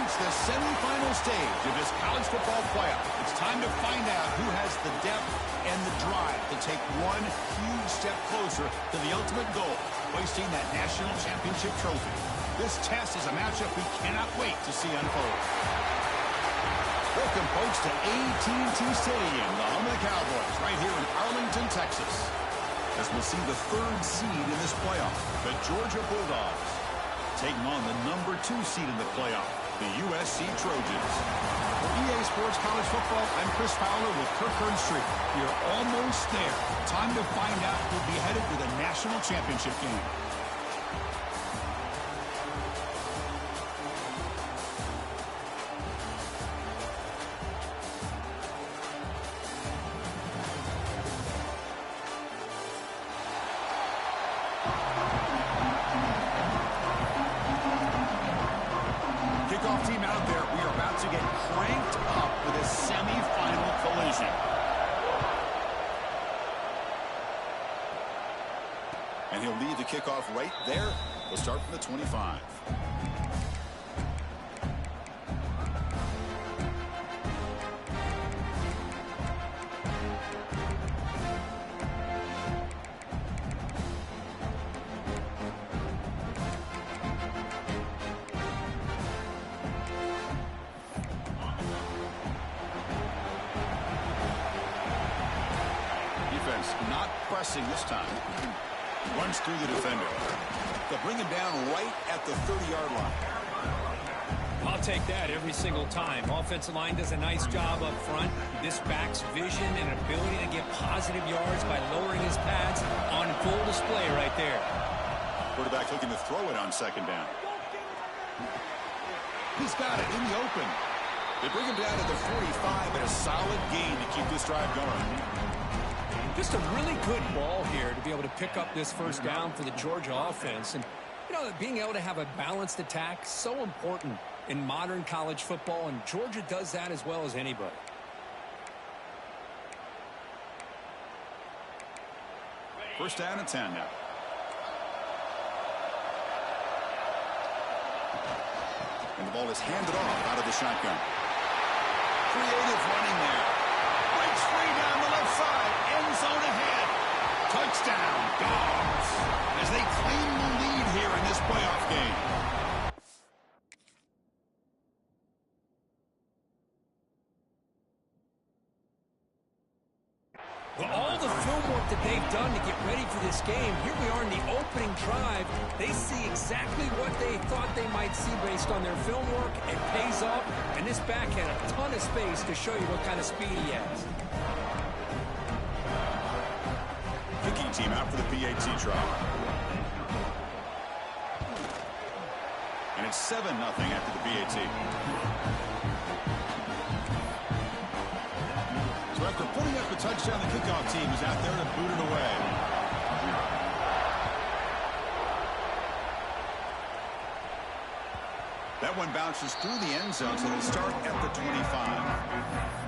It's the semifinal stage of this college football playoff. It's time to find out who has the depth and the drive to take one huge step closer to the ultimate goal, hoisting that national championship trophy. This test is a matchup we cannot wait to see unfold. Welcome, folks, to AT&T Stadium, the home of the Cowboys, right here in Arlington, Texas. As we'll see the third seed in this playoff, the Georgia Bulldogs, taking on the number 2 seed in the playoff, the USC Trojans. For EA Sports College Football, I'm Chris Fowler with Kirk Hearnstreet. We are almost there. Time to find out who'll be headed to the national championship game. Team out there, we are about to get cranked up with a semifinal collision. And he'll lead the kickoff right there. We'll start from the 25. Not pressing this time. Runs through the defender. They'll bring him down right at the 30-yard line. I'll take that every single time. Offensive line does a nice job up front. This back's vision and ability to get positive yards by lowering his pads on full display right there. Quarterback looking to throw it on second down. He's got it in the open. They bring him down to the 45 and a solid gain to keep this drive going. Just a really good ball here to be able to pick up this first down for the Georgia offense. And, you know, being able to have a balanced attack, so important in modern college football, and Georgia does that as well as anybody. First down and 10 now. And the ball is handed off out of the shotgun. Creative running there. Breaks free down the left side. End zone ahead. Touchdown, Dogs, as they claim the lead here in this playoff game. Well, all the film work that they've done to get ready for this game, here we are in the opening drive. They see exactly what they thought they might see based on their film work. It pays off, and this back had a ton of space to show you what kind of speed he has. Kicking team out for the PAT trial. And it's 7-0 after the PAT. So after putting up a touchdown, the kickoff team is out there to boot it away. That one bounces through the end zone, so it'll start at the 25.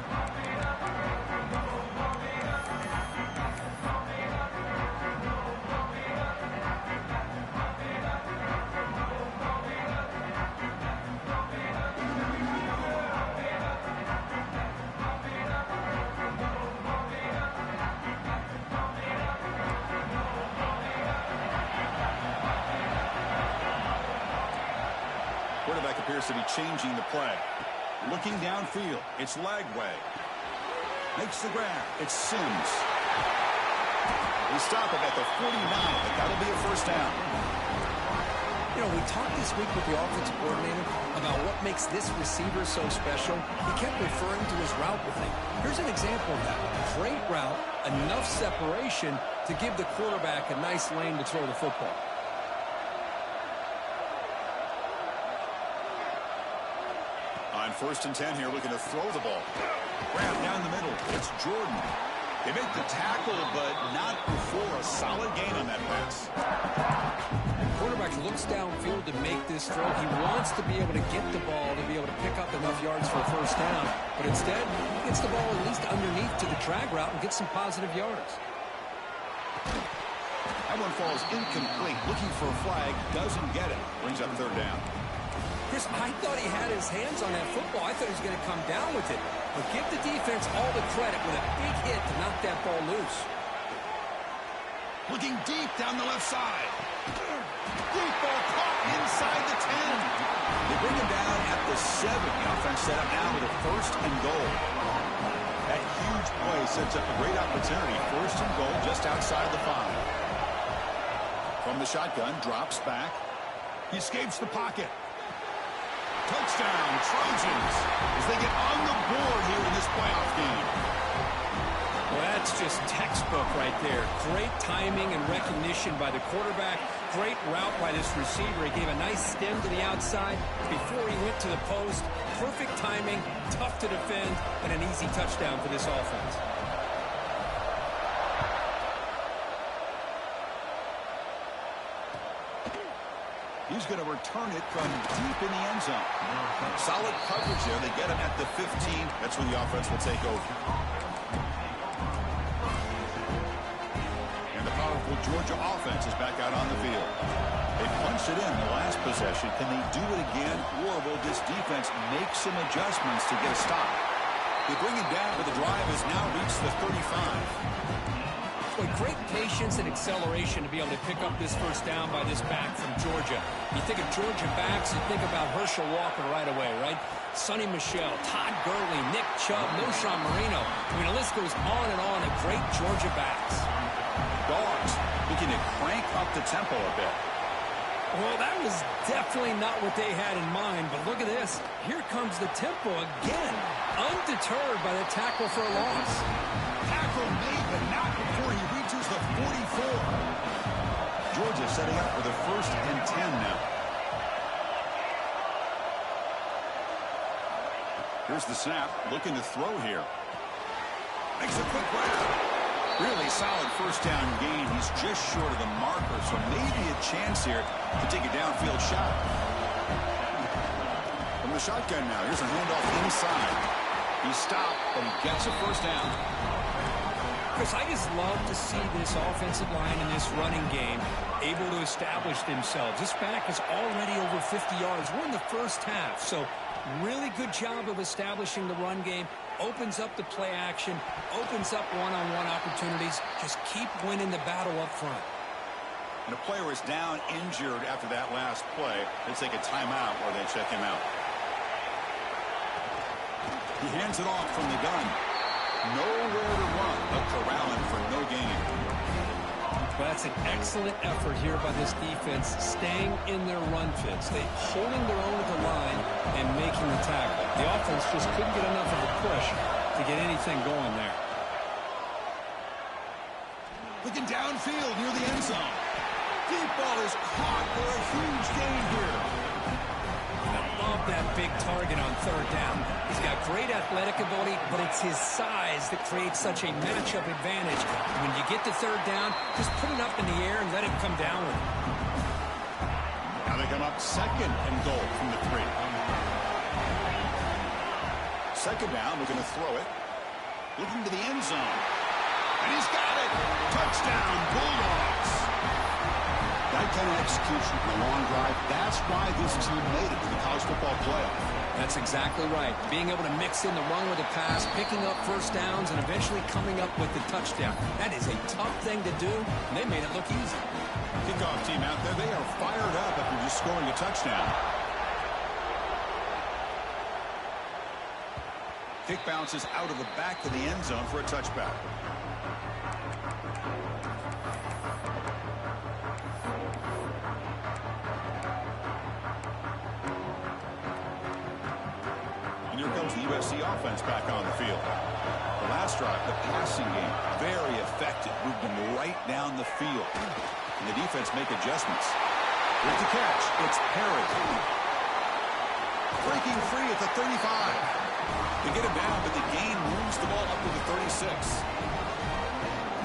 Quarterback appears to be changing the play. Looking downfield, it's Lagway. Makes the grab, it's Sims. We stop it at the 49, but that'll be a first down. You know, we talked this week with the offensive coordinator about what makes this receiver so special. He kept referring to his route with him. Here's an example of that. Great route, enough separation to give the quarterback a nice lane to throw the football. On first and 10 here, looking to throw the ball. Grab down the middle. It's Jordan. They make the tackle, but not before a solid gain on that pass. Quarterback looks downfield to make this throw. He wants to be able to get the ball to be able to pick up enough yards for a first down. But instead, he gets the ball at least underneath to the drag route and gets some positive yards. That one falls incomplete. Looking for a flag. Doesn't get it. Brings up third down. Chris, I thought he had his hands on that football. I thought he was going to come down with it. But give the defense all the credit with a big hit to knock that ball loose. Looking deep down the left side. Deep ball caught inside the 10. They bring him down at the 7. The offense set up now with a 1st and goal. That huge play sets up a great opportunity. 1st and goal just outside the 5. From the shotgun, drops back. He escapes the pocket. Touchdown, Trojans, as they get on the board here in this playoff game. Well, that's just textbook right there. Great timing and recognition by the quarterback. Great route by this receiver. He gave a nice stem to the outside before he went to the post. Perfect timing, tough to defend, and an easy touchdown for this offense. He's going to return it from deep in the end zone. Solid coverage there. They get him at the 15. That's where the offense will take over. And the powerful Georgia offense is back out on the field. They punched it in the last possession. Can they do it again? Or will this defense make some adjustments to get a stop? They bring it down, but the drive has now reached the 35. Boy, great patience and acceleration to be able to pick up this 1st down by this back from Georgia. You think of Georgia backs, you think about Herschel Walker right away, right? Sonny Michel, Todd Gurley, Nick Chubb, Noshawn Marino. I mean, the list goes on and on of great Georgia backs. Dogs looking to crank up the tempo a bit. Well, that was definitely not what they had in mind, but look at this. Here comes the tempo again, undeterred by the tackle for a loss. Tackle made, but not before he reaches the 44. Georgia setting up for the 1st and 10 now. Here's the snap, looking to throw here. Makes a quick grab. Really solid 1st down gain. He's just short of the marker, so maybe a chance here to take a downfield shot. From the shotgun now, here's a handoff inside. He stopped, but he gets a 1st down. Chris, I just love to see this offensive line in this running game able to establish themselves. This back is already over 50 yards. We're in the 1st half, so really good job of establishing the run game. Opens up the play action, opens up one-on-one opportunities. Just keep winning the battle up front. And a player is down injured after that last play. They take a timeout or they check him out. He hands it off from the gun. Nowhere to run, but corralling for no gain. Well, that's an excellent effort here by this defense, staying in their run fits. They holding their own at the line and making the tackle. The offense just couldn't get enough of a push to get anything going there. Looking downfield near the end zone. Deep ball is caught for a huge gain here. I love that big target on 3rd down. He's got great athletic ability, but it's his size that creates such a matchup advantage. When you get to 3rd down, just put it up in the air and let him come down with it. Now they come up 2nd and goal from the 3. 2nd down, we're going to throw it. Looking to the end zone. And he's got it. Touchdown, Bulldogs. That kind of execution in a long drive, that's why this team made it to the college football playoff. That's exactly right. Being able to mix in the run with the pass, picking up 1st downs, and eventually coming up with the touchdown. That is a tough thing to do, and they made it look easy. Kickoff team out there, they are fired up after just scoring a touchdown. Kick bounces out of the back of the end zone for a touchback. And here comes the USC offense back on the field. The last drive, the passing game, very effective. Moved them right down the field. And the defense make adjustments. With the catch, it's Perry. Breaking free at the 35. They get him down, but the gain moves the ball up to the 36.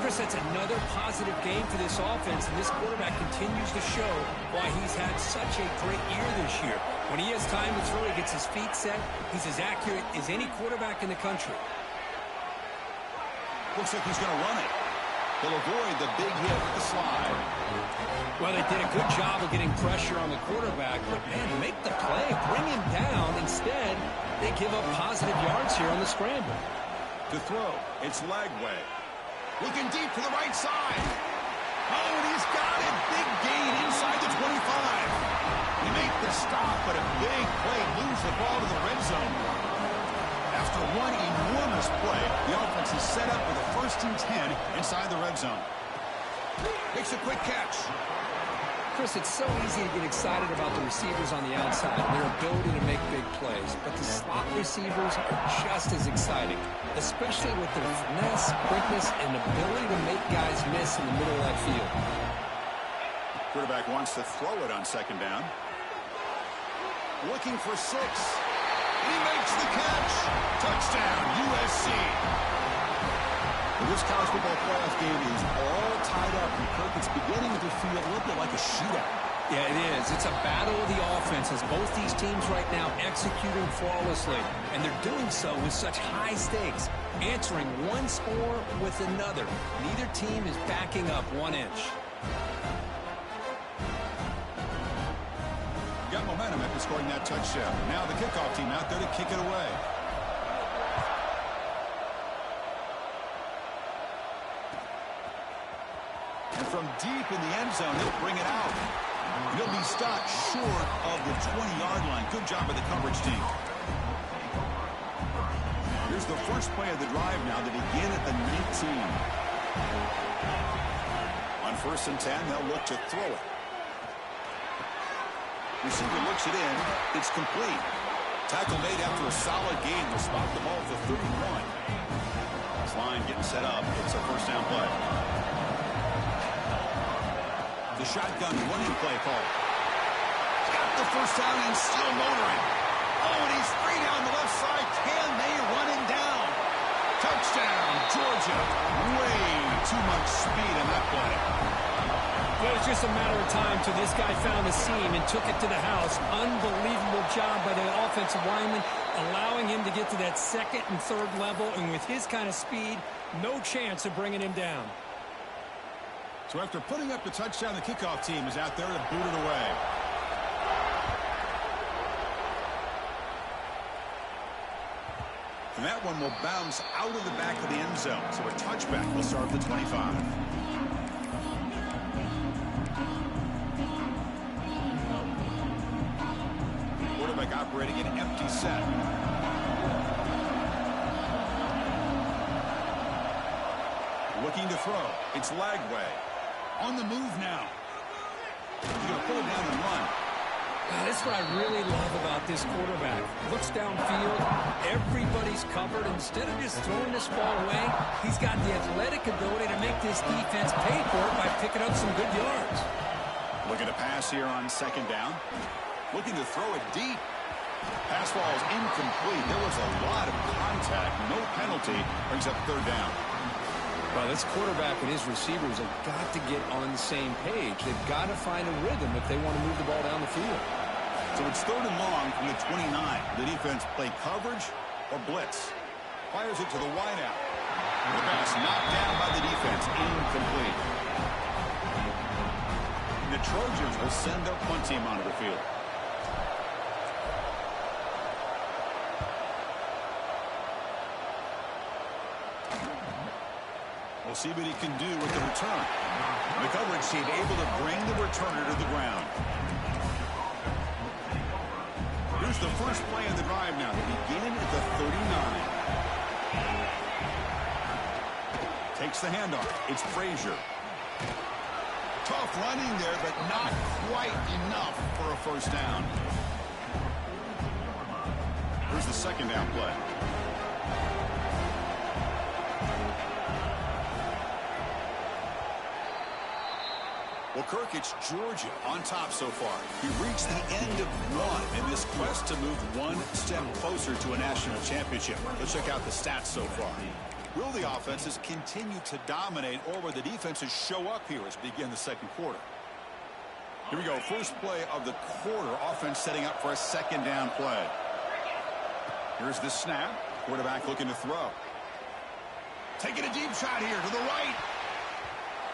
Chris, that's another positive game for this offense, and this quarterback continues to show why he's had such a great year this year. When he has time to throw, he gets his feet set. He's as accurate as any quarterback in the country. Looks like he's going to run it. They'll avoid the big hit with the slide. Well, they did a good job of getting pressure on the quarterback, but, man, make the play, bring him down. Instead, they give up positive yards here on the scramble. To throw, it's Lagway. Looking deep to the right side. Oh, and he's got it. Big gain inside the 25. He made the stop, but a big play moves the ball to the red zone. After one enormous play, the offense is set up with a 1st and 10 inside the red zone. Makes a quick catch. Chris, it's so easy to get excited about the receivers on the outside and their ability to make big plays, but the slot receivers are just as exciting, especially with their finesse, quickness, and ability to make guys miss in the middle of that field. Quarterback wants to throw it on 2nd down. Looking for 6. And he makes the catch. Touchdown, USC. This college football playoff game is all tied up, and Kirk, it's beginning to feel a little bit like a shootout. Yeah, it is. It's a battle of the offenses. Both these teams right now executing flawlessly, and they're doing so with such high stakes, answering one score with another. Neither team is backing up 1 inch. Got momentum after scoring that touchdown. Now the kickoff team out there to kick it away. And from deep in the end zone, he'll bring it out. He'll be stopped short of the 20-yard line. Good job by the coverage team. Here's the first play of the drive now. They begin at the 19. On 1st and 10, they'll look to throw it. Receiver looks it in. It's complete. Tackle made after a solid gain. They'll spot the ball at the 31. This line getting set up. It's a 1st down play. The shotgun running play call. Got the 1st down and still motoring. Oh, and he's free down the left side. Can they run him down? Touchdown, Georgia. Way too much speed in that play. Well, it was just a matter of time till this guy found the seam and took it to the house. Unbelievable job by the offensive lineman, allowing him to get to that 2nd and 3rd level. And with his kind of speed, no chance of bringing him down. So after putting up the touchdown, the kickoff team is out there to boot it away. And that one will bounce out of the back of the end zone. So a touchback will start at the 25. Quarterback operating an empty set. Looking to throw. It's Lagway. On the move now. He's going to pull it down and run. That's what I really love about this quarterback. Looks downfield. Everybody's covered. Instead of just throwing this ball away, he's got the athletic ability to make this defense pay for it by picking up some good yards. Looking to pass here on 2nd down. Looking to throw it deep. Pass ball is incomplete. There was a lot of contact. No penalty. Brings up 3rd down. Well, this quarterback and his receivers have got to get on the same page. They've got to find a rhythm if they want to move the ball down the field. So it's 3rd and long from the 29. The defense play coverage or blitz. Fires it to the wideout. The pass knocked down by the defense. Incomplete. The Trojans will send their punt team onto the field. We'll see what he can do with the return. The coverage team able to bring the returner to the ground. Here's the first play of the drive now. They begin at the 39. Takes the handoff. It's Frazier. Tough running there, but not quite enough for a 1st down. Here's the 2nd down play. Well, Kirk, it's Georgia on top so far. We reached the end of one in this quest to move 1 step closer to a national championship. Let's check out the stats so far. Will the offenses continue to dominate, or will the defenses show up here as we begin the 2nd quarter? Here we go. First play of the quarter. Offense setting up for a 2nd down play. Here's the snap. Quarterback looking to throw. Taking a deep shot here to the right.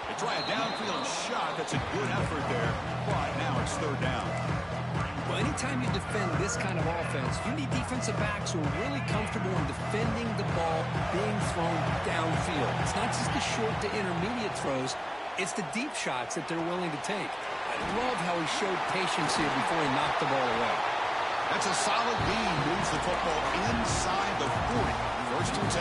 They try a downfield shot. That's a good effort there, but now it's third down. Well, anytime you defend this kind of offense, you need defensive backs who are really comfortable in defending the ball being thrown downfield. It's not just the short to intermediate throws. It's the deep shots that they're willing to take. I love how he showed patience here before he knocked the ball away. That's a solid gain. Moves the football inside the 40. First and 10.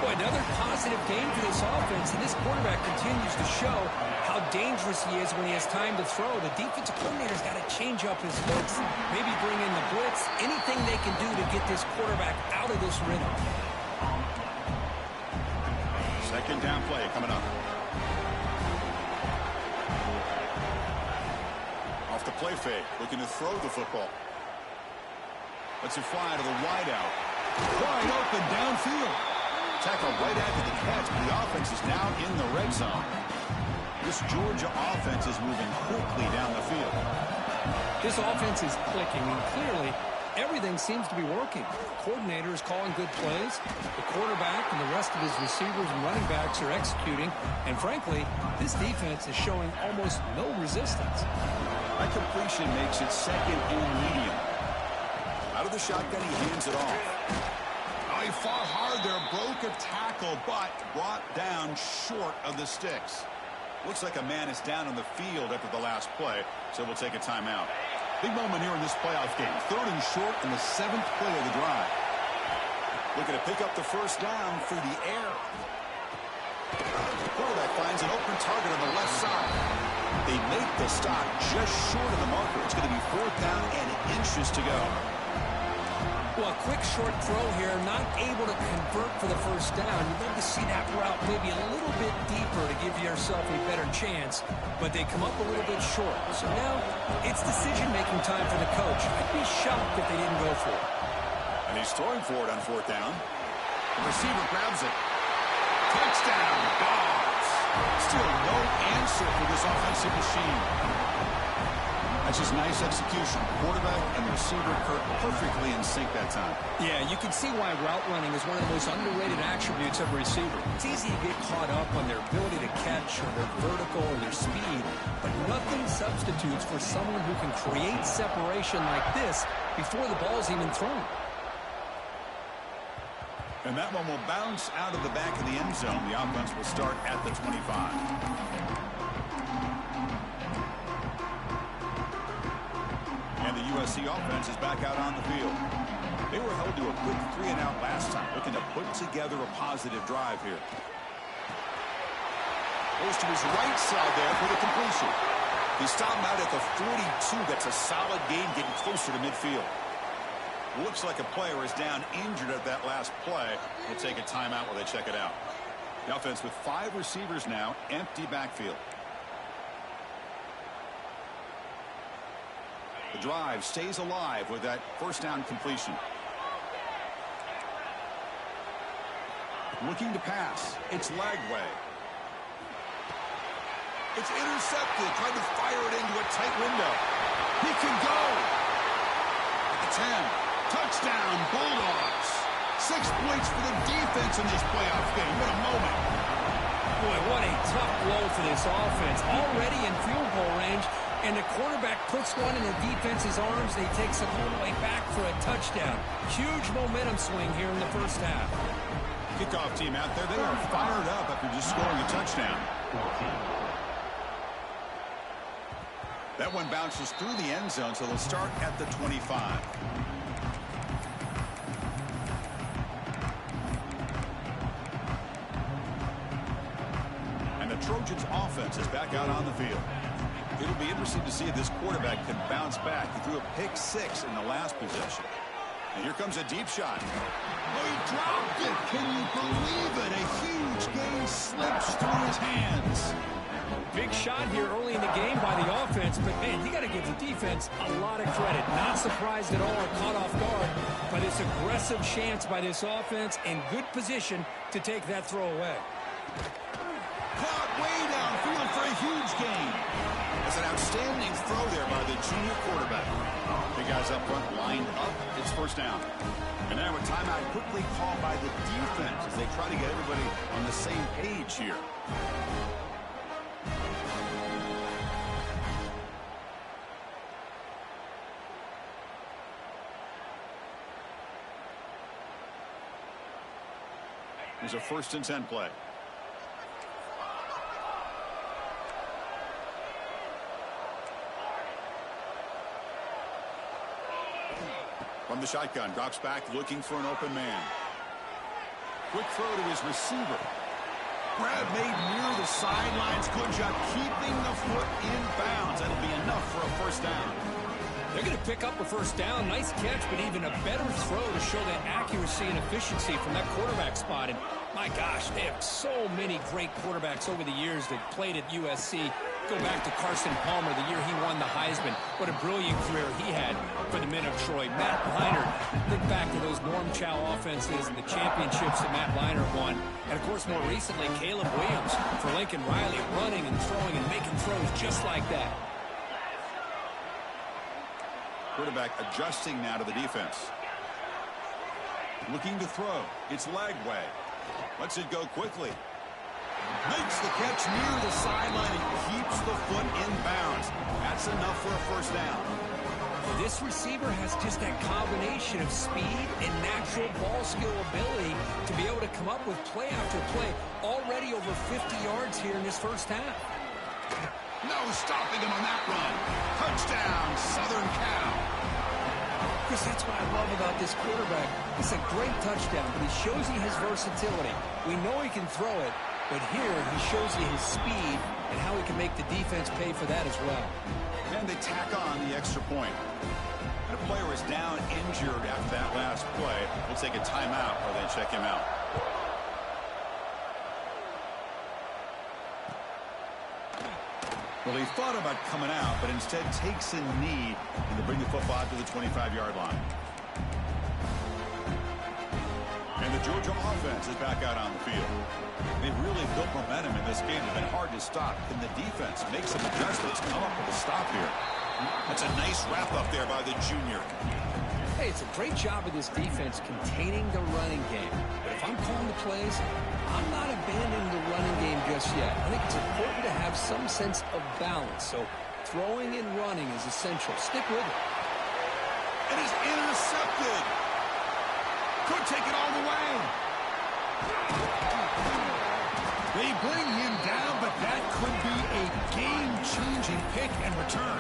Boy, another positive game for this offense, and this quarterback continues to show how dangerous he is when he has time to throw. The defensive coordinator's got to change up his looks, maybe bring in the blitz, anything they can do to get this quarterback out of this rhythm. Second down play coming up. Off the play fake, looking to throw the football. Lets it fly to the wideout. Wide open downfield. Tackle right after the catch, but the offense is now in the red zone. This Georgia offense is moving quickly down the field. This offense is clicking, and clearly everything seems to be working. The coordinator is calling good plays. The quarterback and the rest of his receivers and running backs are executing. And frankly, this defense is showing almost no resistance. That completion makes it second and medium. Out of the shotgun, he hands it off. Oh, he fought hard there, broke a tackle, but brought down short of the sticks. Looks like a man is down on the field after the last play, so we'll take a timeout. Big moment here in this playoff game. Third and short in the 7th play of the drive. Looking to pick up the first down through the air. The quarterback finds an open target on the left side. They make the stop just short of the marker. It's going to be 4th down and inches to go. Well, a quick short throw here, not able to convert for the first down. You'd love to see that route maybe a little bit deeper to give yourself a better chance, but they come up a little bit short. So now it's decision-making time for the coach. I'd be shocked if they didn't go for it. And he's throwing for it on 4th down. The receiver grabs it. Touchdown, Dogs. Still no answer for this offensive machine. That's just nice execution. Quarterback and receiver perfectly in sync that time. Yeah, you can see why route running is one of the most underrated attributes of a receiver. It's easy to get caught up on their ability to catch or their vertical or their speed, but nothing substitutes for someone who can create separation like this before the ball's even thrown. And that one will bounce out of the back of the end zone. The offense will start at the 25. And the USC offense is back out on the field. They were held to a quick 3-and-out last time, looking to put together a positive drive here. Goes to his right side there for the completion. He stopped him out at the 42. That's a solid gain, getting closer to midfield. Looks like a player is down injured at that last play. We'll take a timeout while they check it out. The offense with 5 receivers now, empty backfield. The drive stays alive with that first down completion. Looking to pass. It's Lagway. It's intercepted. Trying to fire it into a tight window. He can go. At the 10. Touchdown, Bulldogs. 6 points for the defense in this playoff game. What a moment. Boy, what a tough blow for this offense. Already in field goal range. And the quarterback puts one in the defense's arms, and he takes it all the way back for a touchdown. Huge momentum swing here in the first half. Kickoff team out there, they are fired up after just scoring a touchdown. That one bounces through the end zone, so they'll start at the 25. And the Trojans' offense is back out on the field. It'll be interesting to see if this quarterback can bounce back. He threw a pick-6 in the last possession. And here comes a deep shot. Oh, he dropped it. Can you believe it? A huge gain slips through his hands. Big shot here early in the game by the offense, but man, you got to give the defense a lot of credit. Not surprised at all or caught off guard by this aggressive chance by this offense and good position to take that throw away. Caught way downfield for a huge gain. It's an outstanding throw there by the junior quarterback. The guys up front lined up. It's first down. And now a timeout quickly called by the defense as they try to get everybody on the same page here. Here's a 1st and 10 play. From the shotgun, drops back looking for an open man. Quick throw to his receiver. Grab made near the sidelines. Good job keeping the foot in bounds. That'll be enough for a first down. They're going to pick up a first down. Nice catch, but even a better throw to show that accuracy and efficiency from that quarterback spot. And my gosh, they have so many great quarterbacks over the years that played at USC. Go back to Carson Palmer, the year he won the Heisman. What a brilliant career he had for the men of Troy. Matt Leinart, think back to those Norm Chow offenses and the championships that Matt Leinart won. And, of course, more recently, Caleb Williams for Lincoln Riley, running and throwing and making throws just like that. Quarterback adjusting now to the defense. Looking to throw. It's Lagway. Lets it go quickly. Makes the catch near the sideline and keeps the foot in bounds. That's enough for a first down. This receiver has just that combination of speed and natural ball skill ability to be able to come up with play after play. Already over 50 yards here in this first half. No stopping him on that run. Touchdown, Southern Cal. Chris, that's what I love about this quarterback. It's a great touchdown, but he shows you his versatility. We know he can throw it, but here he shows you his speed and how he can make the defense pay for that as well. And they tack on the extra point. And a player is down injured after that last play. We'll take a timeout while they check him out. Well, he thought about coming out, but instead takes a knee and to bring the football to the 25-yard line. And the Georgia offense is back out on the field. They've really built momentum in this game. It's been hard to stop. Can the defense make some adjustments, come up with a stop here? That's a nice wrap up there by the junior. Hey, it's a great job of this defense containing the running game. But if I'm calling the plays, I'm not abandoning the running game just yet. I think it's important to have some sense of balance. So throwing and running is essential. Stick with it. It is intercepted. Could take it all the way. They bring him down, but that could be a game-changing pick and return.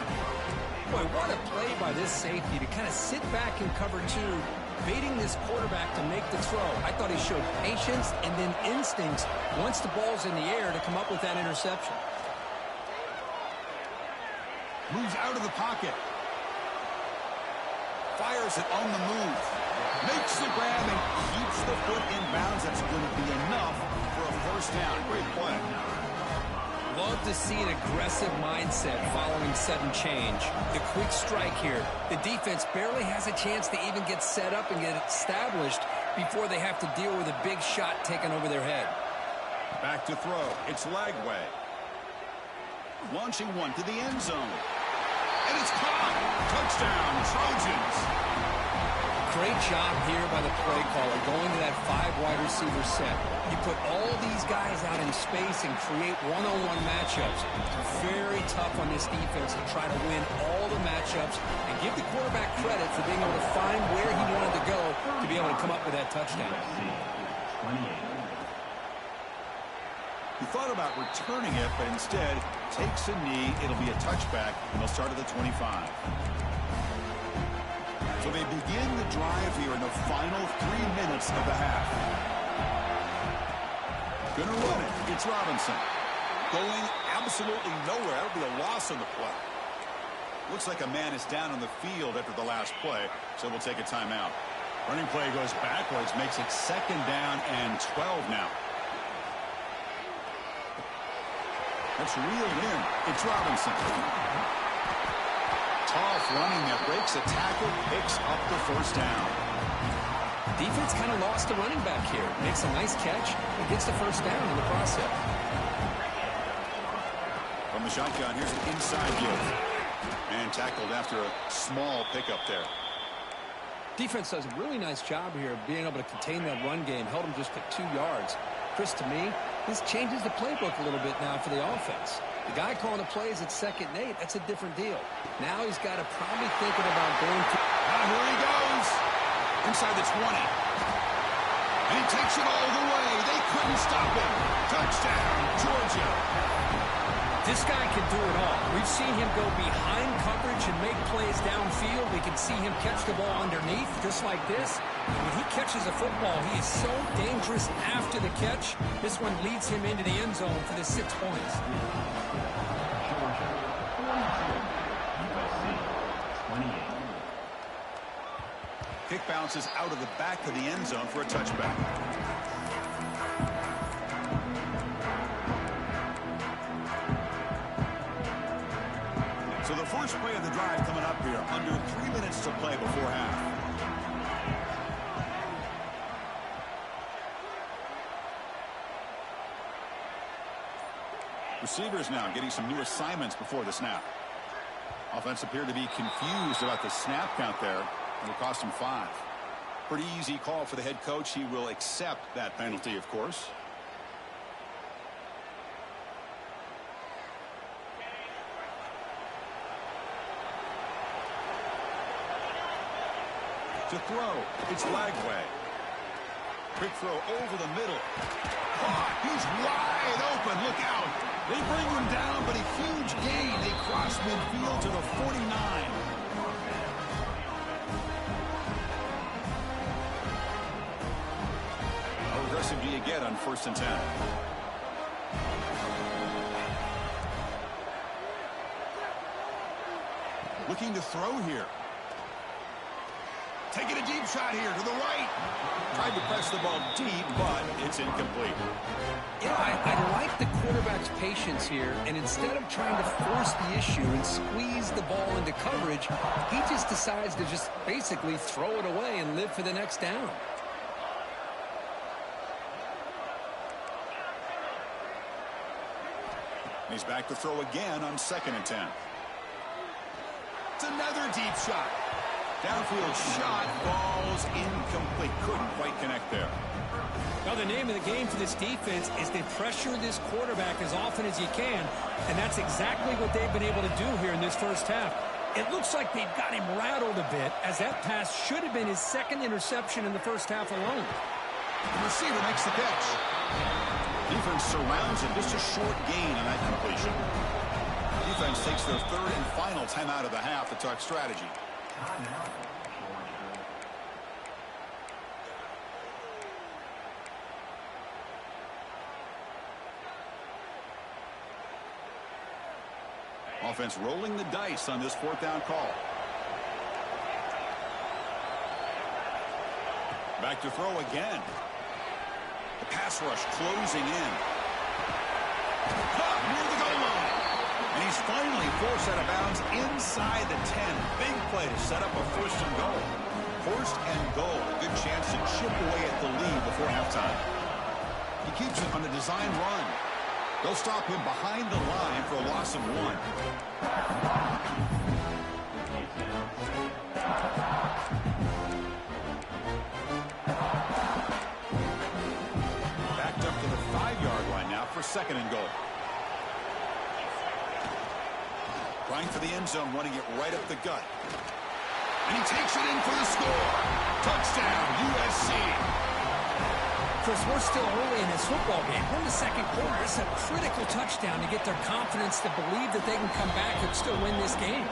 Boy, what a play by this safety to kind of sit back in cover two, baiting this quarterback to make the throw. I thought he showed patience and then instincts once the ball's in the air to come up with that interception. Moves out of the pocket. Fires it on the move. Makes the grab and keeps the foot in bounds. That's going to be enough for a first down. Great play. Love to see an aggressive mindset following sudden change. The quick strike here. The defense barely has a chance to even get set up and get established before they have to deal with a big shot taken over their head. Back to throw. It's Lagway. Launching one to the end zone. And it's caught. Touchdown, Trojans. Great job here by the play caller going to that 5 wide receiver set. You put all these guys out in space and create one-on-one matchups. Very tough on this defense to try to win all the matchups and give the quarterback credit for being able to find where he wanted to go to be able to come up with that touchdown. He thought about returning it, but instead takes a knee. It'll be a touchback, and they'll start at the 25. So they begin the drive here in the final 3 minutes of the half. Gonna run it. It's Robinson. Going absolutely nowhere. That'll be a loss on the play. Looks like a man is down on the field after the last play, so we'll take a timeout. Running play goes backwards, makes it 2nd down and 12 now. That's reeled in. It's Robinson. Tough running that breaks a tackle, picks up the first down. Defense kind of lost the running back here. Makes a nice catch and gets the first down in the process. From the shotgun, here's an inside give. And tackled after a small pickup there. Defense does a really nice job here of being able to contain that run game. Held him just at 2 yards. Chris, to me, this changes the playbook a little bit now for the offense. The guy calling the plays at 2nd and 8, that's a different deal. Now he's got to probably thinking about going to... Here he goes. Inside the 20. And he takes it all the way. They couldn't stop him. Touchdown, Georgia. This guy can do it all. We've seen him go behind coverage and make plays downfield. We can see him catch the ball underneath, just like this. And when he catches a football, he is so dangerous after the catch. This one leads him into the end zone for the 6 points. Kick bounces out of the back of the end zone for a touchback. So the first play of the drive coming up here, under 3 minutes to play before half. Receivers now getting some new assignments before the snap. Offense appeared to be confused about the snap count there. It'll cost him 5. Pretty easy call for the head coach. He will accept that penalty, of course. To throw, it's Lagway. Quick throw over the middle. Caught, he's wide open, look out. They bring him down, but a huge gain. They cross midfield to the 49. How aggressive do you get on 1st and 10? Looking to throw here. Taking a deep shot here to the right. Tried to press the ball deep, but it's incomplete. You know, I like the quarterback's patience here, and instead of trying to force the issue and squeeze the ball into coverage, he just decides to just basically throw it away and live for the next down. He's back to throw again on 2nd and 10. It's another deep shot. Downfield shot falls incomplete. Couldn't quite connect there. Now, the name of the game for this defense is to pressure this quarterback as often as you can, and that's exactly what they've been able to do here in this first half. It looks like they've got him rattled a bit, as that pass should have been his 2nd interception in the first half alone. The receiver makes the catch. Defense surrounds him. Just a short gain on that completion. Defense takes their 3rd and final timeout of the half to talk strategy. Offense rolling the dice on this 4th down call. Back to throw again. The pass rush closing in. Caught near the goal line. And he's finally forced out of bounds inside the 10. Big play to set up a 1st and goal. 1st and goal. A good chance to chip away at the lead before halftime. He keeps it on a design run. They'll stop him behind the line for a loss of 1. Backed up to the 5-yard line now for 2nd and goal. Trying for the end zone, running it right up the gut. And he takes it in for the score. Touchdown, USC. Chris, we're still early in this football game. We're in the 2nd quarter. It's a critical touchdown to get their confidence to believe that they can come back and still win this game.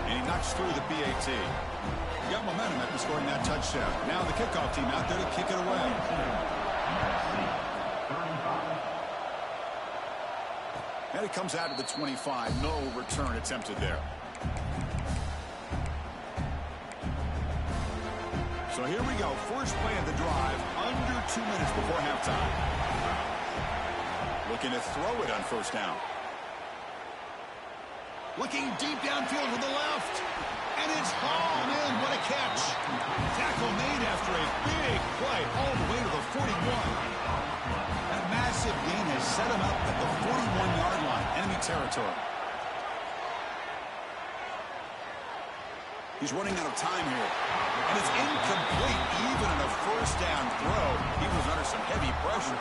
And he knocks through the PAT. He got momentum after scoring that touchdown. Now the kickoff team out there to kick it away. And it comes out of the 25. No return attempted there. So here we go. First play of the drive, under 2 minutes before halftime. Looking to throw it on 1st down. Looking deep downfield to the left. And it's hauled in. What a catch. Tackle made after a big play all the way to the 41. That massive gain has set him up at the 41-yard line. Enemy territory. He's running out of time here. And it's incomplete. Even on a first down throw, he was under some heavy pressure.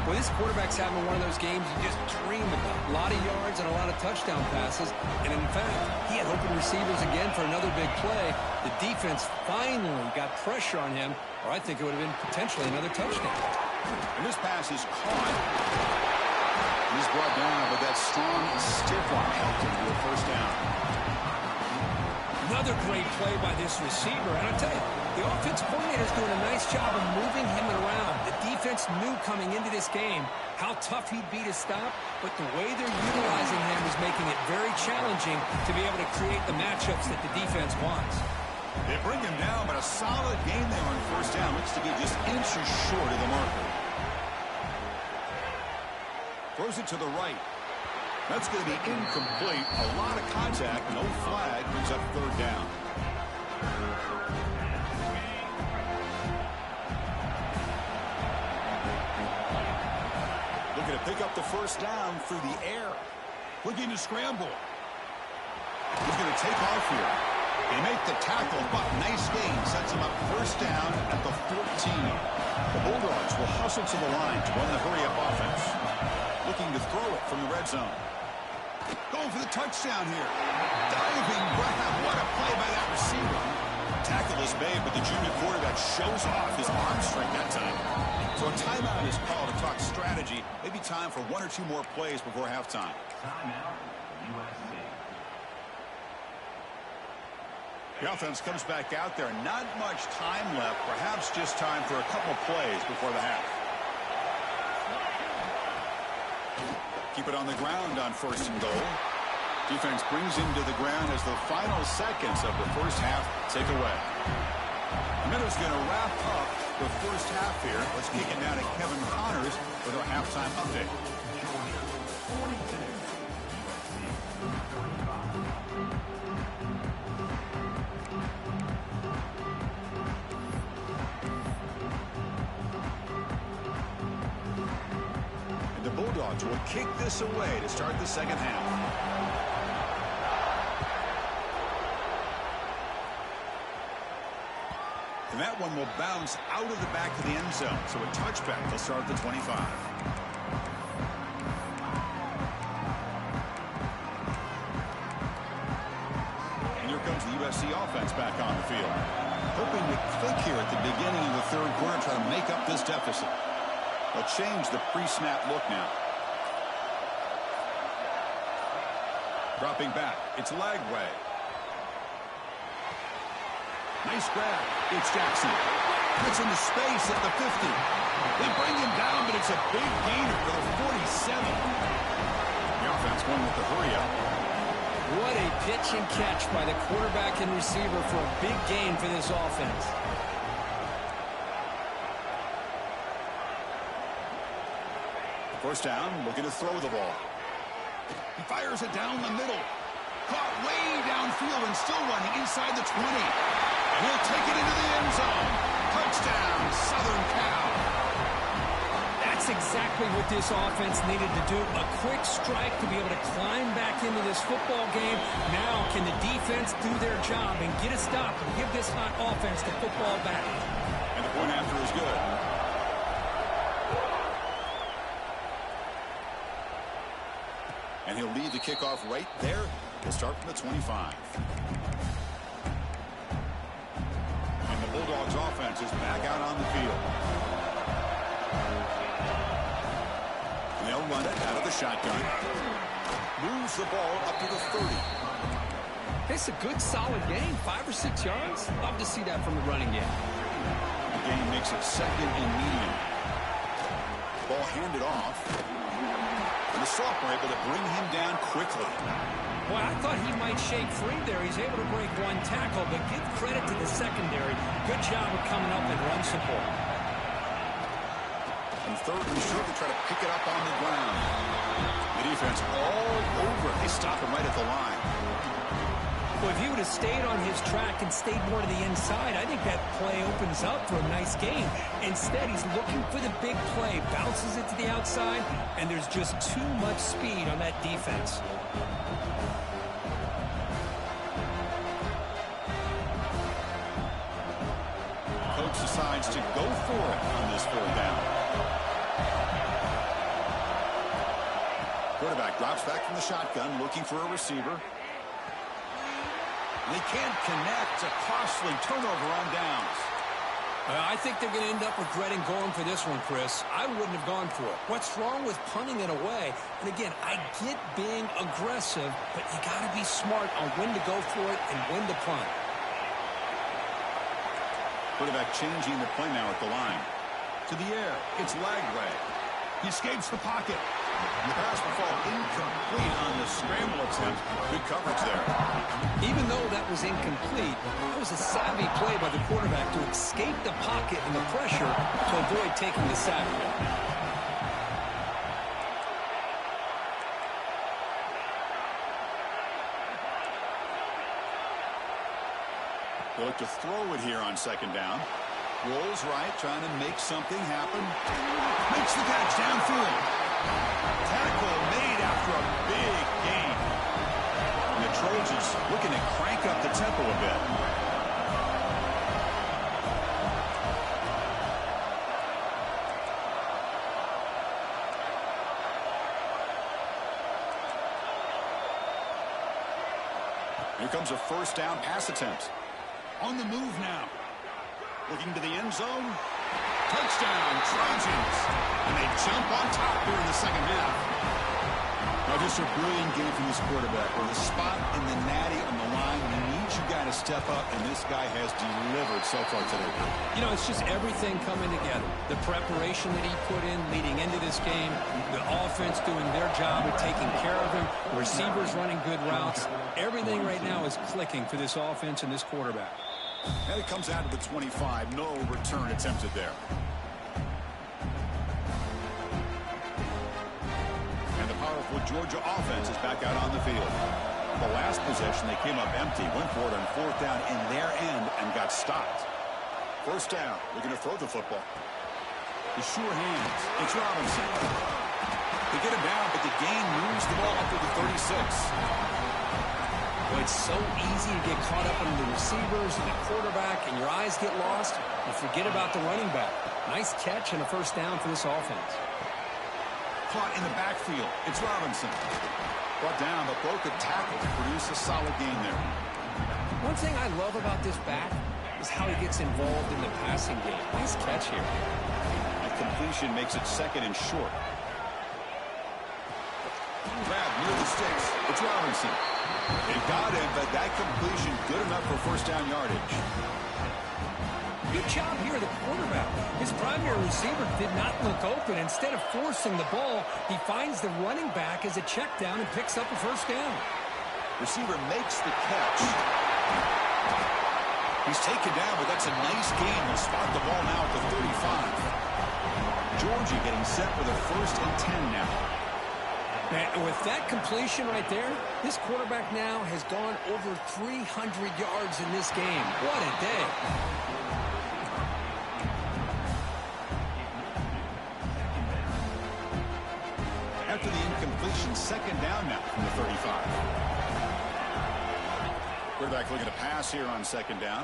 Well, this quarterback's having one of those games you just dream about. A lot of yards and a lot of touchdown passes. And in fact, he had open receivers again for another big play. The defense finally got pressure on him, or I think it would have been potentially another touchdown. And this pass is caught. He's brought down, but that strong, stiff arm helped him to a first down. Another great play by this receiver. And I tell you, the offensive coordinator is doing a nice job of moving him around. The defense knew coming into this game how tough he'd be to stop, but the way they're utilizing him is making it very challenging to be able to create the matchups that the defense wants. They bring him down, but a solid game there on first down. Looks to get just inches short of the marker. Throws it to the right. That's going to be incomplete. A lot of contact, no flag, brings up third down. Looking to pick up the first down through the air. Looking to scramble. He's going to take off here. They make the tackle, but nice gain. Sets him up first down at the 14. The Bulldogs will hustle to the line to run the hurry-up offense. Looking to throw it from the red zone. Going for the touchdown here. Diving grab. What a play by that receiver. Tackle is made, but the junior quarterback shows off his arm strength that time. So a timeout is called to talk strategy. Maybe time for one or two more plays before halftime. Timeout, USC. The offense comes back out there. Not much time left. Perhaps just time for a couple plays before the half. Keep it on the ground on first and goal. Defense brings him to the ground as the final seconds of the first half tick away. Minutes going to wrap up the first half here. Let's kick it down to Kevin Connors with our halftime update. And the Bulldogs will kick this away to start the second half. And that one will bounce out of the back of the end zone. So a touchback. They'll start at the 25. And here comes the USC offense back on the field. Hoping to click here at the beginning of the third quarter, try to make up this deficit. They'll change the pre-snap look now. Dropping back. It's Lagway. Nice grab. It's Jackson. Puts into space at the 50. They bring him down, but it's a big gainer for the 47. The offense going with the hurry-up. What a pitch and catch by the quarterback and receiver for a big gain for this offense. First down, looking to throw the ball. He fires it down the middle. Caught way downfield and still running inside the 20. And he'll take it into the end zone. Touchdown, Southern Cal. That's exactly what this offense needed to do. A quick strike to be able to climb back into this football game. Now can the defense do their job and get a stop and give this hot offense the football back? And the point after is good. And he'll lead the kickoff right there. He'll start from the 25. And the Bulldogs offense is back out on the field. And they'll run it out of the shotgun. Moves the ball up to the 30. It's a good, solid game. 5 or 6 yards. Love to see that from the running game. The game makes it second and medium. Ball handed off. And the Sophomore able to bring him down quickly. Boy, I thought he might shake free there. He's able to break one tackle, but give credit to the secondary. Good job of coming up and run support. And third and short, they try to pick it up on the ground. The defense all over. They stop him right at the line. Well, if he would have stayed on his track and stayed more to the inside, I think that play opens up for a nice game. Instead, he's looking for the big play, bounces it to the outside, and there's just too much speed on that defense. Coach decides to go for it on this 4th down. Quarterback drops back from the shotgun, looking for a receiver. They can't connect. A costly turnover on downs. I think they're going to end up regretting going for this one, Chris. I wouldn't have gone for it. What's wrong with punting it away? And again, I get being aggressive, but you got to be smart on when to go for it and when to punt. Quarterback changing the play now at the line. To the air. It's Lagway. He escapes the pocket. The pass will fall incomplete on the scramble attempt. Good coverage there. Even though that was incomplete, that was a savvy play by the quarterback to escape the pocket and the pressure to avoid taking the sack. They look to throw it here on 2nd down. Rolls right, trying to make something happen. Makes the catch downfield. Tackle made after a big gain. And the Trojans looking to crank up the tempo a bit. Here comes a 1st down pass attempt. On the move now. Looking to the end zone. Touchdown, Trojans. And they jump on top here in the 2nd half. Now just a brilliant game from this quarterback. With a spot in the natty on the line, you need your guy to step up, and this guy has delivered so far today. You know, it's just everything coming together. The preparation that he put in leading into this game, the offense doing their job of taking care of him, receivers running good routes. Everything right now is clicking for this offense and this quarterback. And it comes out to the 25. No return attempted there. And the powerful Georgia offense is back out on the field. The last possession, they came up empty, went for it on 4th down in their end and got stopped. 1st down, looking to throw the football. The sure hands. It's Robinson. They get him down, but the gain moves the ball up to the 36. Well, it's so easy to get caught up in the receivers and the quarterback, and your eyes get lost. You forget about the running back. Nice catch and a 1st down for this offense. Caught in the backfield. It's Robinson. Brought down, but broke the tackle to produce a solid gain there. One thing I love about this back is how he gets involved in the passing game. Nice catch here. A completion makes it 2nd and short. Grab near the sticks. It's Robinson. They got him, but that completion good enough for 1st down yardage. Good job here, the quarterback. His primary receiver did not look open. Instead of forcing the ball, he finds the running back as a check down and picks up a 1st down. Receiver makes the catch. He's taken down, but that's a nice gain. They'll spot the ball now at the 35. Georgia getting set for the 1st and 10 now. And with that completion right there, this quarterback now has gone over 300 yards in this game. What a day. After the incompletion, 2nd down now from the 35. Quarterback looking to pass here on 2nd down.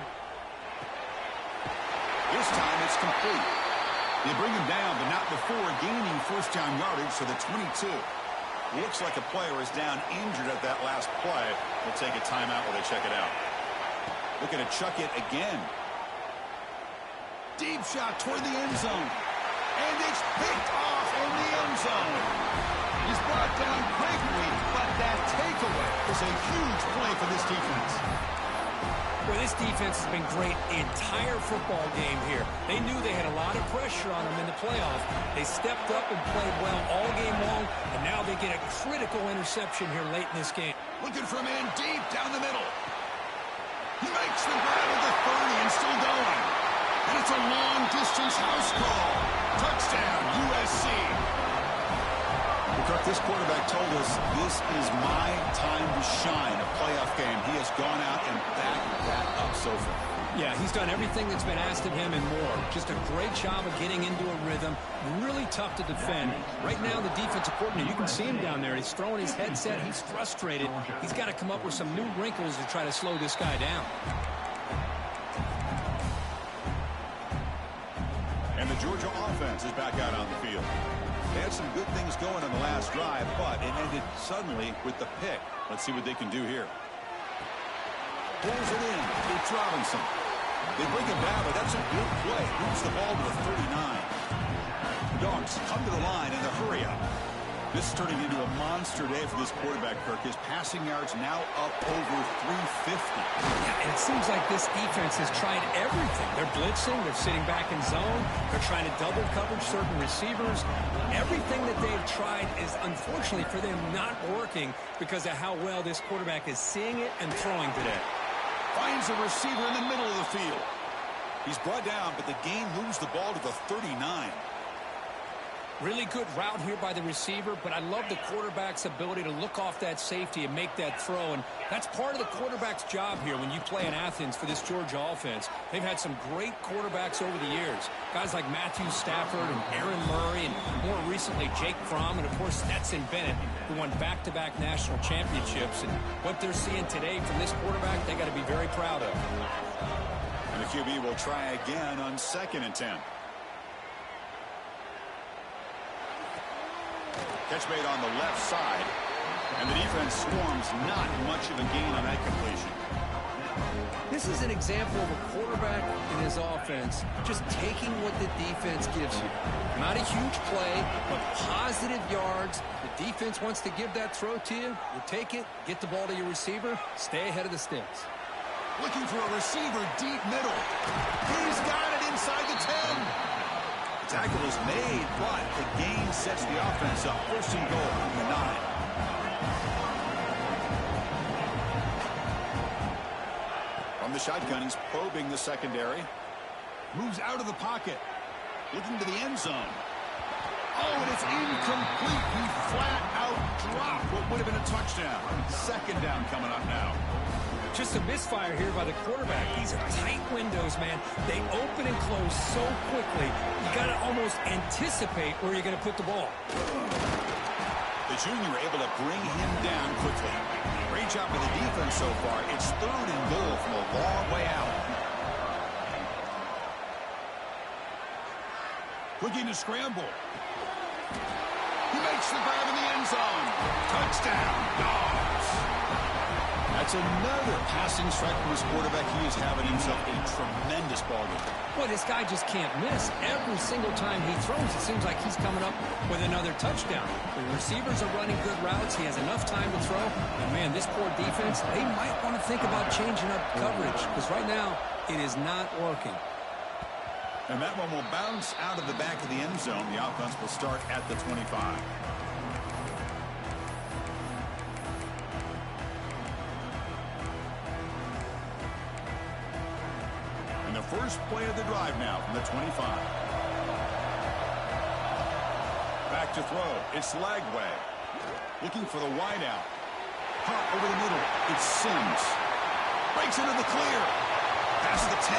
This time it's complete. They bring him down, but not before gaining 1st down yardage to the 22. Looks like a player is down injured at that last play. We'll take a timeout while they check it out. Looking to chuck it again. Deep shot toward the end zone. And it's picked off in the end zone. He's brought down Gregory, but that takeaway is a huge play for this defense. Well, this defense has been great the entire football game here. They knew they had a lot of pressure on them in the playoff. They stepped up and played well all game long, and now they get a critical interception here late in this game. Looking for a man deep down the middle. He makes the grab at the 30 and still going. And it's a long-distance house call. Touchdown, USC. The This quarterback told us this is my time to shine, a playoff game. He has gone out and backed that up so far. Yeah, he's done everything that's been asked of him and more. Just a great job of getting into a rhythm. Really tough to defend. Right now, the defensive coordinator, you can see him down there. He's throwing his headset. He's frustrated. He's got to come up with some new wrinkles to try to slow this guy down. And the Georgia offense is back out on the field. They had some good things going on the last drive, but it ended suddenly with the pick. Let's see what they can do here. Pulls it in. It's Robinson. They bring him down, but that's a good play. Moves the ball to the 39. Dogs come to the line in the hurry up. This is turning into a monster day for this quarterback, Kirk. His passing yards now up over 350. Yeah, and it seems like this defense has tried everything. They're blitzing. They're sitting back in zone. They're trying to double coverage certain receivers. Everything that they've tried is, unfortunately for them, not working because of how well this quarterback is seeing it and throwing today. Finds a receiver in the middle of the field. He's brought down, but the game moves the ball to the 39. Really good route here by the receiver, but I love the quarterback's ability to look off that safety and make that throw, and that's part of the quarterback's job here when you play in Athens for this Georgia offense. They've had some great quarterbacks over the years. Guys like Matthew Stafford and Aaron Murray, and more recently Jake Fromm, and of course Stetson Bennett, who won back-to-back national championships. And what they're seeing today from this quarterback, they got to be very proud of. And the QB will try again on 2nd and 10. Catch made on the left side, and the defense swarms. Not much of a gain on that completion. This is an example of a quarterback in his offense just taking what the defense gives you. Not a huge play, but positive yards. The defense wants to give that throw to you. You take it, get the ball to your receiver, stay ahead of the sticks. Looking for a receiver deep middle. He's got it inside the 10. Tackle is made, but the gain sets the offense up. 1st and goal from the 9. From the shotgun, he's probing the secondary. Moves out of the pocket. Looking to the end zone. Oh, and it's incomplete. He flat out dropped what would have been a touchdown. 2nd down coming up now. Just a misfire here by the quarterback. These are tight windows, man. They open and close so quickly. You got to almost anticipate where you're going to put the ball. The junior able to bring him down quickly. Great job by the defense so far. It's 3rd and goal from a long way out. Looking to scramble. He makes the grab in the end zone. Touchdown, Dogs. That's another passing strike from his quarterback. He is having himself a tremendous ballgame. Boy, this guy just can't miss. Every single time he throws, it seems like he's coming up with another touchdown. The receivers are running good routes. He has enough time to throw. And, man, this poor defense, they might want to think about changing up coverage because right now it is not working. And that one will bounce out of the back of the end zone. The offense will start at the 25. First play of the drive now from the 25. Back to throw. It's Lagway. Looking for the wideout. Hot over the middle. It's Sims. Breaks into the clear. Past the 10.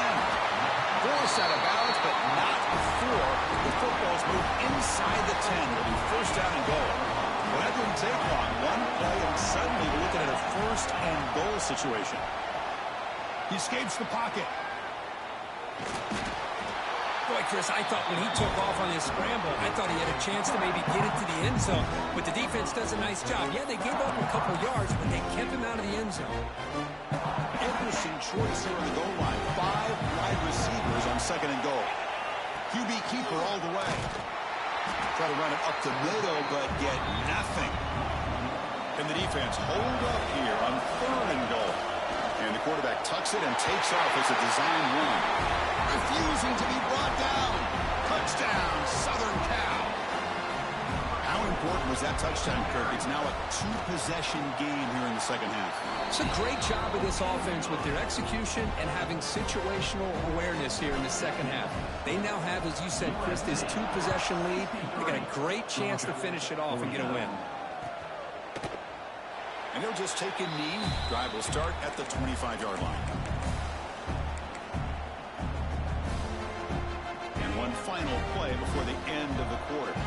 Forced out of balance, but not before the football's moved inside the 10. It'll be 1st down and goal. Well, that didn't take long. One play, and suddenly we're looking at a 1st and goal situation. He escapes the pocket. Boy, Chris, I thought when he took off on his scramble, I thought he had a chance to maybe get it to the end zone. But the defense does a nice job. Yeah, they gave up a couple yards, but they kept him out of the end zone. Interesting choice here on the goal line. 5 wide receivers on 2nd and goal. QB keeper all the way. Try to run it up the middle, but get nothing. And the defense hold up here on 3rd and goal. And the quarterback tucks it and takes off as a design run. Refusing to be brought down. Touchdown, Southern Cal. How important was that touchdown, Kirk? It's now a 2-possession game here in the 2nd half. It's a great job of this offense with their execution and having situational awareness here in the 2nd half. They now have, as you said, Chris, this 2-possession lead. They got a great chance to finish it off and get a win. And he'll just take a knee. Drive will start at the 25-yard line. And one final play before the end of the quarter.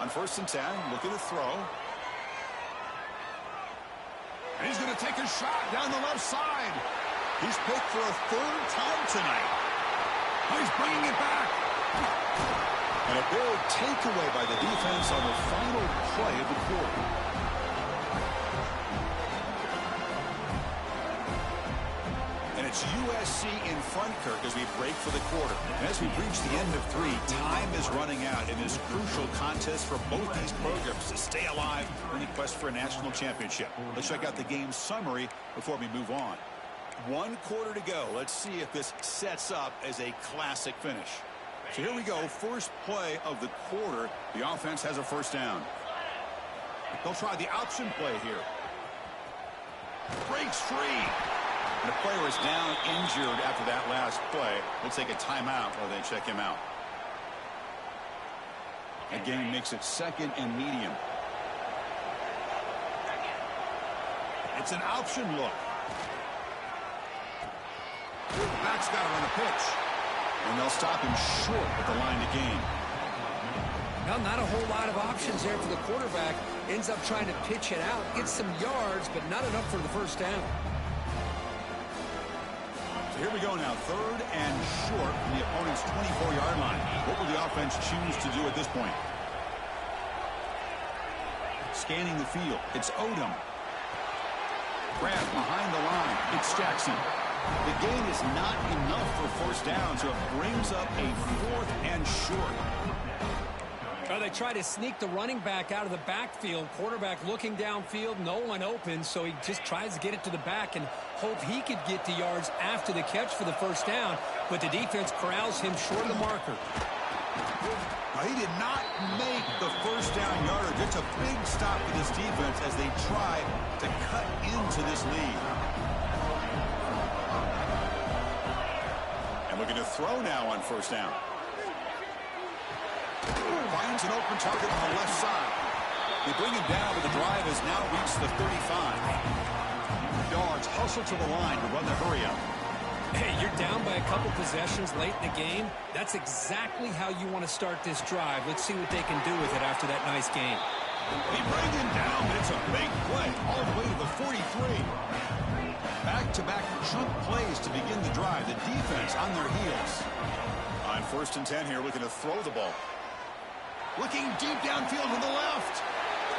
On 1st and 10, looking to throw. And he's going to take a shot down the left side. He's picked for a 3rd time tonight. Oh, he's bringing it back. And a big takeaway by the defense on the final play of the quarter. And it's USC in front, Kirk, as we break for the quarter. And as we reach the end of 3, time is running out in this crucial contest for both these programs to stay alive in the quest for a national championship. Let's check out the game summary before we move on. 1 quarter to go. Let's see if this sets up as a classic finish. So here we go. First play of the quarter. The offense has a 1st down. They'll try the option play here. Breaks free. And the player is down injured after that last play. Let's take a timeout while they check him out. Again, makes it 2nd and medium. It's an option look. Back's got it on the pitch. And they'll stop him short at the line to gain. Well, not a whole lot of options there for the quarterback. Ends up trying to pitch it out. Gets some yards, but not enough for the 1st down. So here we go now. 3rd and short from the opponent's 24-yard line. What will the offense choose to do at this point? Scanning the field. It's Odom. Grab behind the line. It's Jackson. The gain is not enough for 1st down, so it brings up a 4th and short. Well, they try to sneak the running back out of the backfield. Quarterback looking downfield, no one open, so he just tries to get it to the back and hope he could get to yards after the catch for the 1st down, but the defense corrals him short of the marker. He did not make the 1st down yardage. It's a big stop for this defense as they try to cut into this lead. Looking to throw now on 1st down. Finds an open target on the left side. They bring him down, but the drive has now reached the 35. Yards hustle to the line to run the hurry up. Hey, you're down by a couple possessions late in the game. That's exactly how you want to start this drive. Let's see what they can do with it after that nice game. They bring him down, but it's a big play all the way to the 43. Back-to-back chunk plays to begin the drive. The defense on their heels. On 1st and 10 here, looking to throw the ball. Looking deep downfield to the left.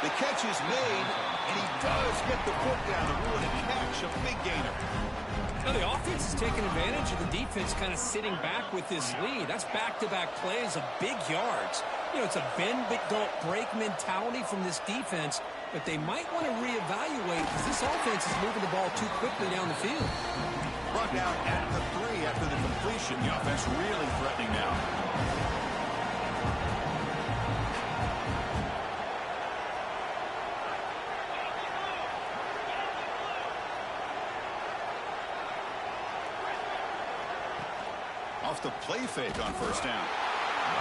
The catch is made, and he does get the foot down to ruin a catch, a big gainer. Now the offense is taking advantage of the defense kind of sitting back with this lead. That's back-to-back plays of big yards. You know, it's a bend but don't break mentality from this defense, but they might want to reevaluate because this offense is moving the ball too quickly down the field. Brought down at the 3 after the completion. The offense really threatening now. Off the play fake on 1st down.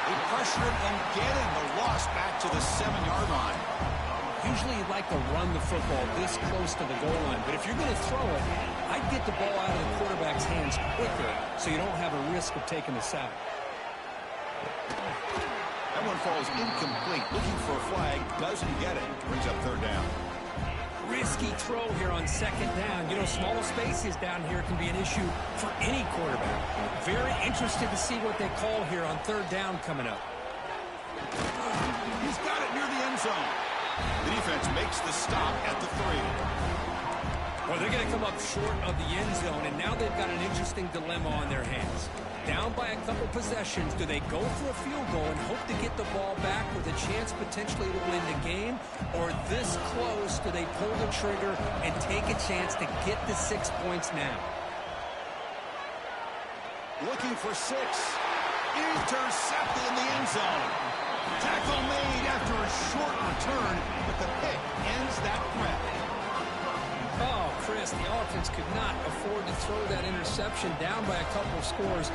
They pressure him and get him. The loss back to the 7-yard line. Usually you'd like to run the football this close to the goal line, but if you're going to throw it, I'd get the ball out of the quarterback's hands quicker so you don't have a risk of taking the sack. That one falls incomplete. Looking for a flag. Doesn't get it. Brings up 3rd down. Risky throw here on 2nd down. You know, small spaces down here can be an issue for any quarterback. Very interested to see what they call here on 3rd down coming up. He's got it near the end zone. The defense makes the stop at the 3. Well, they're going to come up short of the end zone, and now they've got an interesting dilemma on their hands. Down by a couple possessions, do they go for a field goal and hope to get the ball back with a chance potentially to win the game? Or this close, do they pull the trigger and take a chance to get the 6 points now? Looking for 6. Intercepted in the end zone. Tackle made after a short return, but the pick ends that threat. Oh, Chris, the offense could not afford to throw that interception down by a couple of scores.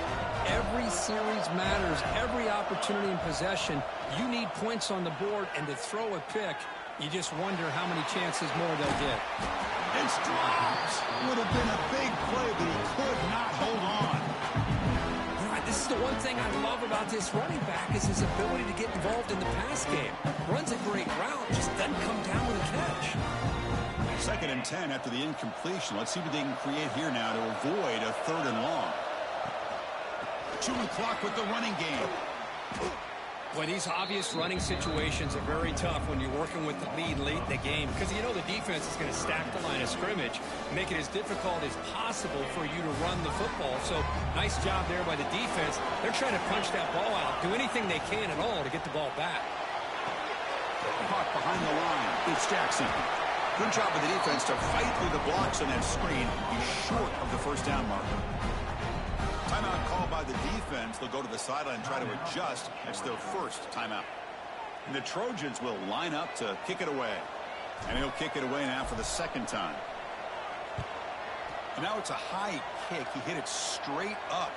Every series matters. Every opportunity in possession, you need points on the board, and to throw a pick, you just wonder how many chances more they'll get. It's dropped. Would have been a big play, but he could not hold on. This is the one thing I love about this running back is his ability to get involved in the pass game. Runs a great route, just doesn't come down with a catch. 2nd and 10 after the incompletion. Let's see what they can create here now to avoid a 3rd and long. Chewing clock with the running game. Well, these obvious running situations are very tough when you're working with the lead late in the game because you know the defense is going to stack the line of scrimmage, make it as difficult as possible for you to run the football. So nice job there by the defense. They're trying to punch that ball out, do anything they can at all to get the ball back. Caught behind the line. It's Jackson. Good job of the defense to fight through the blocks on that screen. He's short of the 1st down marker. Timeout called by the defense. They'll go to the sideline and try to adjust. That's their 1st timeout. And the Trojans will line up to kick it away. And he'll kick it away now for the 2nd time. And now it's a high kick. He hit it straight up.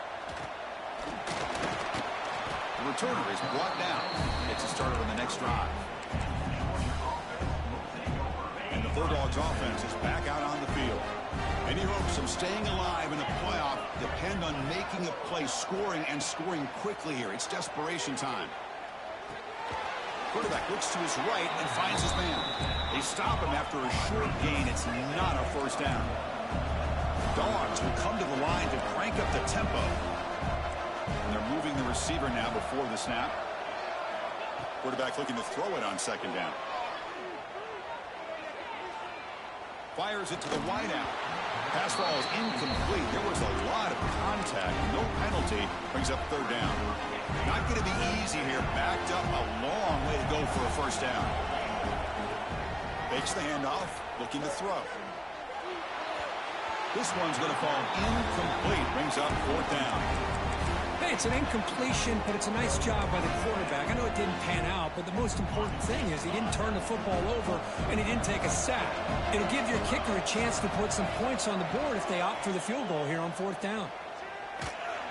The returner is brought down. Gets it started on the next drive. And the Bulldogs offense is back out on the field. Any hopes of staying alive in the playoff depend on making a play, scoring, and scoring quickly here. It's desperation time. Quarterback looks to his right and finds his man. They stop him after a short gain. It's not a 1st down. Dogs will come to the line to crank up the tempo. And they're moving the receiver now before the snap. Quarterback looking to throw it on 2nd down. Fires it to the wideout. Pass ball is incomplete. There was a lot of contact. No penalty. Brings up 3rd down. Not going to be easy here. Backed up a long way to go for a 1st down. Fakes the handoff. Looking to throw. This one's going to fall incomplete. Brings up 4th down. Hey, it's an incompletion, but it's a nice job by the quarterback. I know it didn't pan out, but the most important thing is he didn't turn the football over and he didn't take a sack. It'll give your kicker a chance to put some points on the board if they opt for the field goal here on 4th down.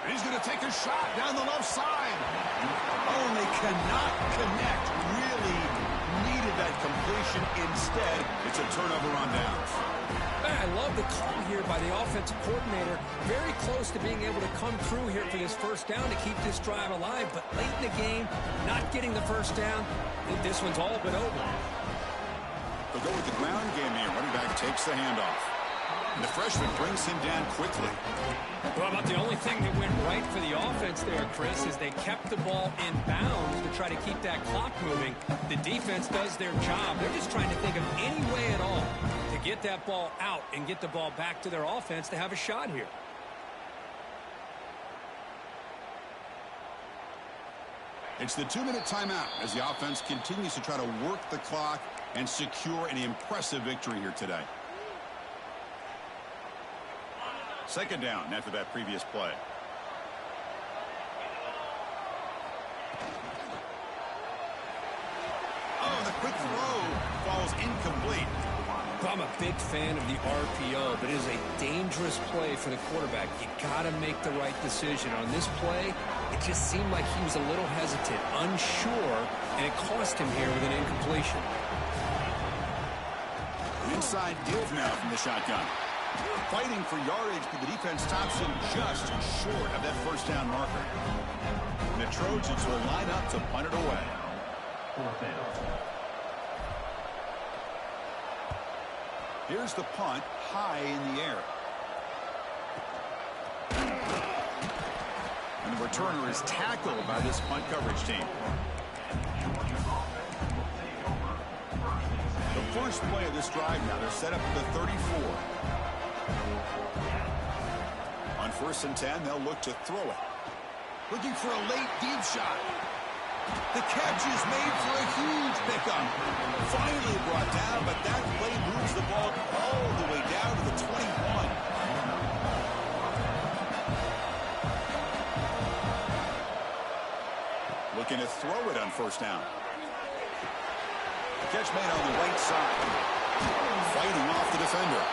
He's going to take a shot down the left side. Oh, and they cannot connect. Really needed that completion. Instead, it's a turnover on downs. I love the call here by the offensive coordinator. Very close to being able to come through here for this 1st down to keep this drive alive. But late in the game, not getting the 1st down, this one's all but over. They'll go with the ground game here. Running back takes the handoff. And the freshman brings him down quickly. Well, about the only thing that went right for the offense there, Chris, is they kept the ball in bounds to try to keep that clock moving. The defense does their job. They're just trying to think of any way at all to get that ball out and get the ball back to their offense to have a shot here. It's the 2-minute timeout as the offense continues to try to work the clock and secure an impressive victory here today. 2nd down after that previous play. Oh, the quick throw falls incomplete. I'm a big fan of the RPO, but it is a dangerous play for the quarterback. You got to make the right decision. On this play, it just seemed like he was a little hesitant, unsure, and it cost him here with an incompletion. Inside give now from the shotgun. Fighting for yardage, but the defense stops him just short of that 1st down marker. And the Trojans will line up to punt it away. 4th down. Here's the punt, high in the air. And the returner is tackled by this punt coverage team. The first play of this drive now, they're set up at the 34. On 1st and 10, they'll look to throw it. Looking for a late deep shot. The catch is made for a huge pickup. Finally brought down, but that play moves the ball all the way down to the 21. Looking to throw it on 1st down. The catch made on the right side. Fighting off the defender.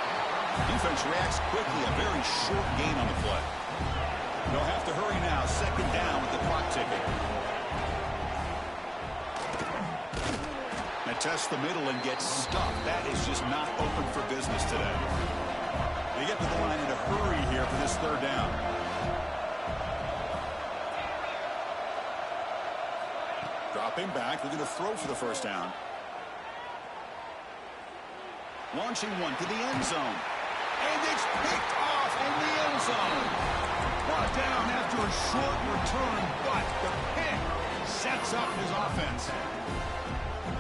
Defense reacts quickly. A very short gain on the play. They'll have to hurry now. Second down with the clock ticking. They test the middle and get stuffed. That is just not open for business today. They get to the line in a hurry here for this third down. Dropping back. They're going to throw for the first down. Launching one to the end zone. And it's picked off in the end zone. Brought down after a short return, but the pick sets up his offense.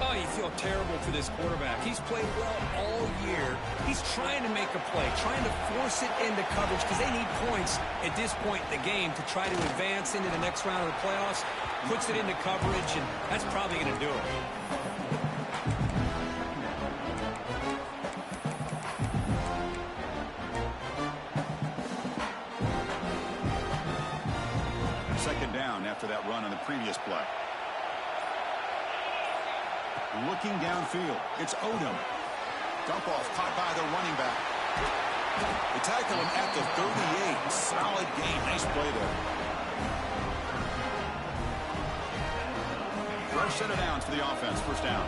Oh, you feel terrible for this quarterback. He's played well all year. He's trying to make a play, trying to force it into coverage because they need points at this point in the game to try to advance into the next round of the playoffs. Puts it into coverage, and that's probably going to do it. Second down after that run on the previous play. Looking downfield. It's Odom. Dump off caught by the running back. They tackle him at the 38. Solid gain. Nice play there. Fresh set of downs for the offense. First down.